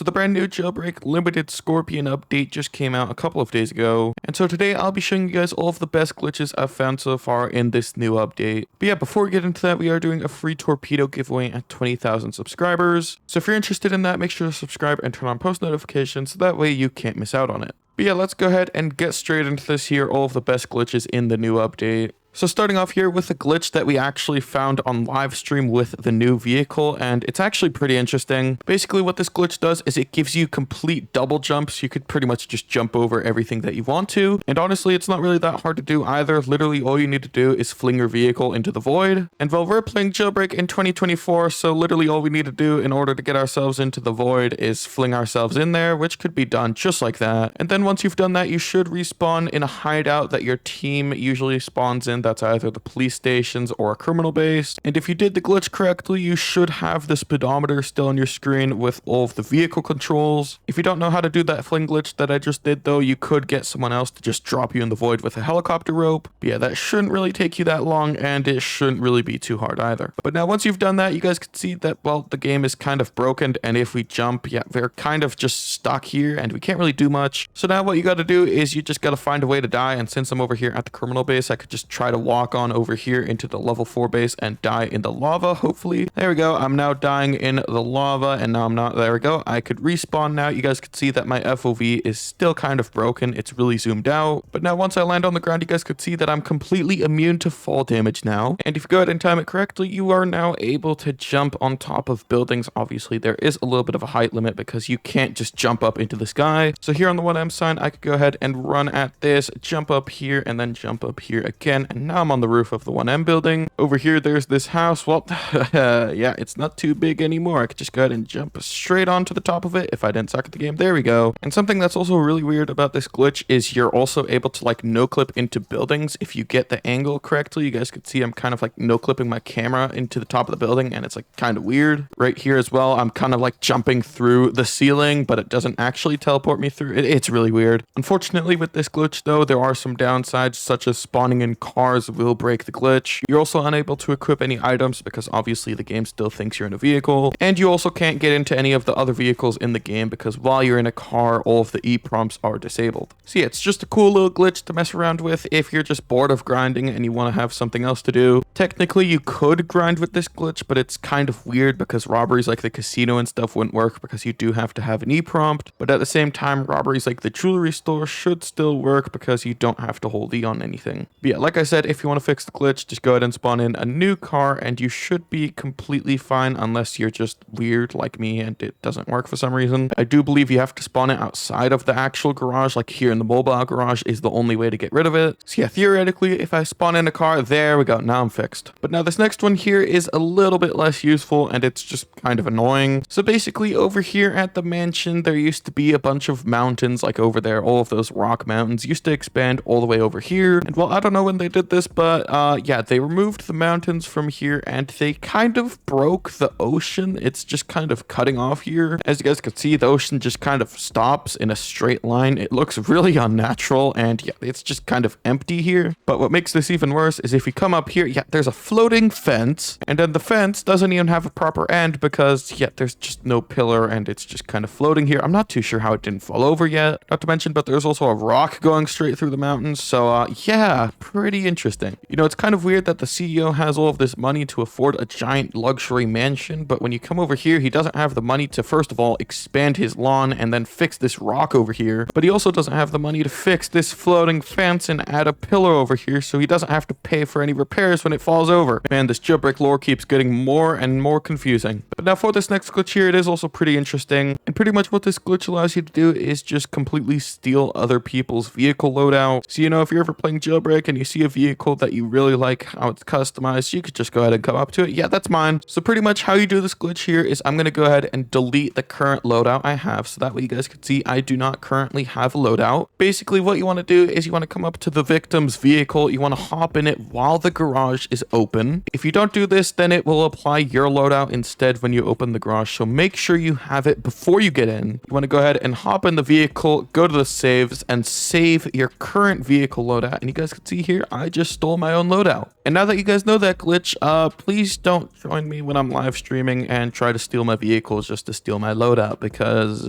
So the brand new Jailbreak Limited Scorpion update just came out a couple of days ago, and so today I'll be showing you guys all of the best glitches I've found so far in this new update. But yeah, before we get into that, we are doing a free torpedo giveaway at 20,000 subscribers. So if you're interested in that, make sure to subscribe and turn on post notifications so that way you can't miss out on it. But yeah, let's go ahead and get straight into this here, all of the best glitches in the new update. So starting off here with a glitch that we actually found on live stream with the new vehicle, and it's actually pretty interesting. Basically what this glitch does is it gives you complete double jumps. You could pretty much just jump over everything that you want to, and honestly it's not really that hard to do either. Literally all you need to do is fling your vehicle into the void. And well, we're playing Jailbreak in 2024, so literally all we need to do in order to get ourselves into the void is fling ourselves in there, which could be done just like that. And then once you've done that, you should respawn in a hideout that your team usually spawns in. That's either the police stations or a criminal base. And if you did the glitch correctly, you should have the speedometer still on your screen with all of the vehicle controls. If you don't know how to do that fling glitch that I just did though, you could get someone else to just drop you in the void with a helicopter rope. But yeah, that shouldn't really take you that long, and it shouldn't really be too hard either. But now once you've done that, you guys can see that, well, the game is kind of broken, and if we jump, yeah, we're kind of just stuck here and we can't really do much. So now what you got to do is you just got to find a way to die, and since I'm over here at the criminal base, I could just try to walk on over here into the level 4 base and die in the lava, hopefully. There we go. I'm now dying in the lava, and now I'm not. There we go. I could respawn now. You guys could see that my FOV is still kind of broken. It's really zoomed out. But now once I land on the ground, you guys could see that I'm completely immune to fall damage now. And if you go ahead and time it correctly, you are now able to jump on top of buildings. Obviously, there is a little bit of a height limit because you can't just jump up into the sky. So here on the 1M sign, I could go ahead and run at this, jump up here, and then jump up here again. And now I'm on the roof of the 1M building. Over here, there's this house. Well, yeah, it's not too big anymore. I could just go ahead and jump straight onto the top of it if I didn't suck at the game. There we go. And something that's also really weird about this glitch is you're also able to like no clip into buildings if you get the angle correctly. You guys could see I'm kind of like no clipping my camera into the top of the building, and it's like kind of weird. Right here as well, I'm kind of like jumping through the ceiling, but it doesn't actually teleport me through. It's really weird. Unfortunately, with this glitch though, there are some downsides, such as spawning in cars will break the glitch. You're also unable to equip any items because obviously the game still thinks you're in a vehicle, and you also can't get into any of the other vehicles in the game because while you're in a car, all of the e-prompts are disabled. So yeah, it's just a cool little glitch to mess around with if you're just bored of grinding and you want to have something else to do. Technically, you could grind with this glitch, but it's kind of weird because robberies like the casino and stuff wouldn't work because you do have to have an e-prompt, but at the same time, robberies like the jewelry store should still work because you don't have to hold E on anything. But yeah, like I said, if you want to fix the glitch, just go ahead and spawn in a new car and you should be completely fine unless you're just weird like me and it doesn't work for some reason. I do believe you have to spawn it outside of the actual garage, like here in the mobile garage is the only way to get rid of it. So yeah, theoretically, if I spawn in a car, there we go, now I'm fixed. But now this next one here is a little bit less useful and it's just kind of annoying. So basically over here at the mansion, there used to be a bunch of mountains like over there. All of those rock mountains used to expand all the way over here. And well, I don't know when they did this, but yeah, they removed the mountains from here and they kind of broke the ocean. It's just kind of cutting off here. As you guys can see, the ocean just kind of stops in a straight line. It looks really unnatural, and yeah, it's just kind of empty here. But what makes this even worse is if we come up here, yeah, there's a floating fence, and then the fence doesn't even have a proper end because yeah, there's just no pillar and it's just kind of floating here. I'm not too sure how it didn't fall over yet, not to mention, but there's also a rock going straight through the mountains. So yeah, pretty interesting. You know, it's kind of weird that the CEO has all of this money to afford a giant luxury mansion, but when you come over here, he doesn't have the money to, first of all, expand his lawn and then fix this rock over here, but he also doesn't have the money to fix this floating fence and add a pillar over here, so he doesn't have to pay for any repairs when it falls over. Man, this Jailbreak lore keeps getting more and more confusing. But now for this next glitch here, it is also pretty interesting, and pretty much what this glitch allows you to do is just completely steal other people's vehicle loadout. So you know, if you're ever playing Jailbreak and you see a vehicle that you really like how it's customized, you could just go ahead and come up to it. Yeah, that's mine. So pretty much how you do this glitch here is I'm going to go ahead and delete the current loadout I have, so that way you guys can see I do not currently have a loadout. Basically what you want to do is you want to come up to the victim's vehicle, you want to hop in it while the garage is open. If you don't do this, then it will apply your loadout instead when you open the garage, so make sure you have it before you get in. You want to go ahead and hop in the vehicle, go to the saves, and save your current vehicle loadout, and you guys can see here I just stole my own loadout. And now that you guys know that glitch, please don't join me when I'm live streaming and try to steal my vehicles just to steal my loadout because,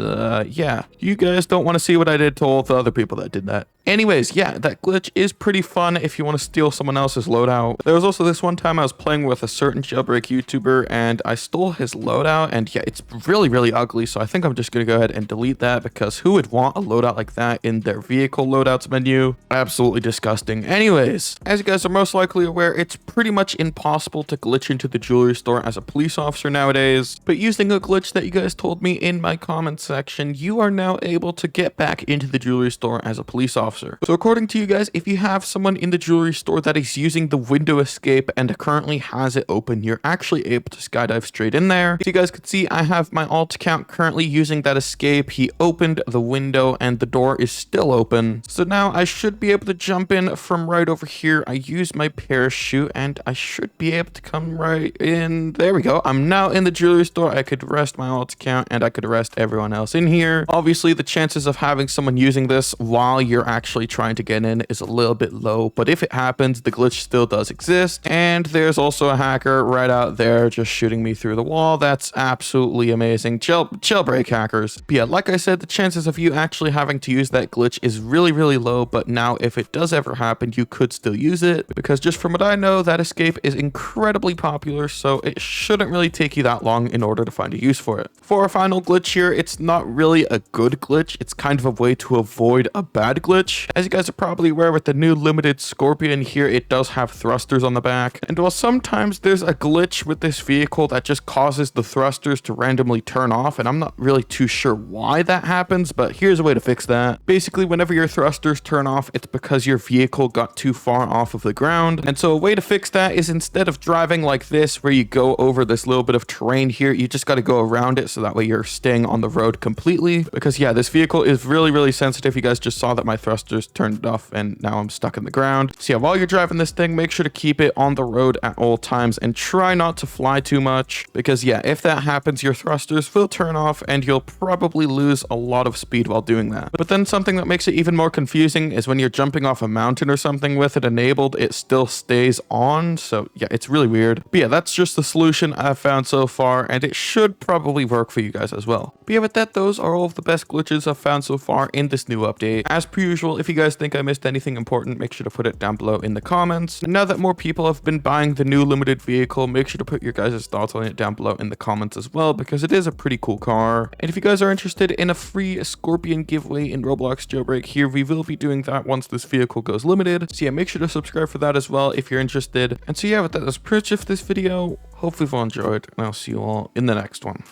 yeah, you guys don't want to see what I did to all the other people that did that. Anyways, yeah, that glitch is pretty fun if you want to steal someone else's loadout. There was also this one time I was playing with a certain jailbreak YouTuber and I stole his loadout, and yeah, it's really, really ugly, so I think I'm just going to go ahead and delete that because who would want a loadout like that in their vehicle loadouts menu? Absolutely disgusting. Anyways, as you guys are most likely aware, it's pretty much impossible to glitch into the jewelry store as a police officer nowadays, but using a glitch that you guys told me in my comments section, you are now able to get back into the jewelry store as a police officer. So according to you guys, if you have someone in the jewelry store that is using the window escape and currently has it open, you're actually able to skydive straight in there. If you guys could see, I have my alt account currently using that escape. He opened the window and the door is still open. So now I should be able to jump in from right over here. I use my parachute and I should be able to come right in. There we go. I'm now in the jewelry store. I could arrest my alt account and I could arrest everyone else in here. Obviously, the chances of having someone using this while you're actually trying to get in is a little bit low, but if it happens, the glitch still does exist. And there's also a hacker right out there just shooting me through the wall. That's absolutely amazing. Jailbreak hackers. But yeah, like I said, the chances of you actually having to use that glitch is really, really low, but now if it does ever happen, you could still use it because just from what I know, that escape is incredibly popular, so it shouldn't really take you that long in order to find a use for it. For our final glitch here, it's not really a good glitch. It's kind of a way to avoid a bad glitch. As you guys are probably aware, with the new limited Scorpion here, it does have thrusters on the back. And while sometimes there's a glitch with this vehicle that just causes the thrusters to randomly turn off, and I'm not really too sure why that happens, but here's a way to fix that. Basically, whenever your thrusters turn off, it's because your vehicle got too far off of the ground. And so a way to fix that is instead of driving like this, where you go over this little bit of terrain here, you just got to go around it so that way you're staying on the road completely. Because yeah, this vehicle is really, really sensitive. You guys just saw that my thrusters turned off and now I'm stuck in the ground. So yeah, while you're driving this thing, make sure to keep it on the road at all times and try not to fly too much because yeah, if that happens, your thrusters will turn off and you'll probably lose a lot of speed while doing that. But then something that makes it even more confusing is when you're jumping off a mountain or something with it enabled, it still stays on. So yeah, it's really weird. But yeah, that's just the solution I've found so far and it should probably work for you guys as well. But yeah, with that, those are all of the best glitches I've found so far in this new update. As per usual, if you guys think I missed anything important, make sure to put it down below in the comments. And now that more people have been buying the new limited vehicle, make sure to put your guys' thoughts on it down below in the comments as well, because it is a pretty cool car. And if you guys are interested in a free Scorpion giveaway in Roblox Jailbreak here, we will be doing that once this vehicle goes limited. So yeah, make sure to subscribe for that as well if you're interested. And so yeah, with that, that's pretty much it for this video. Hopefully you've all enjoyed, and I'll see you all in the next one.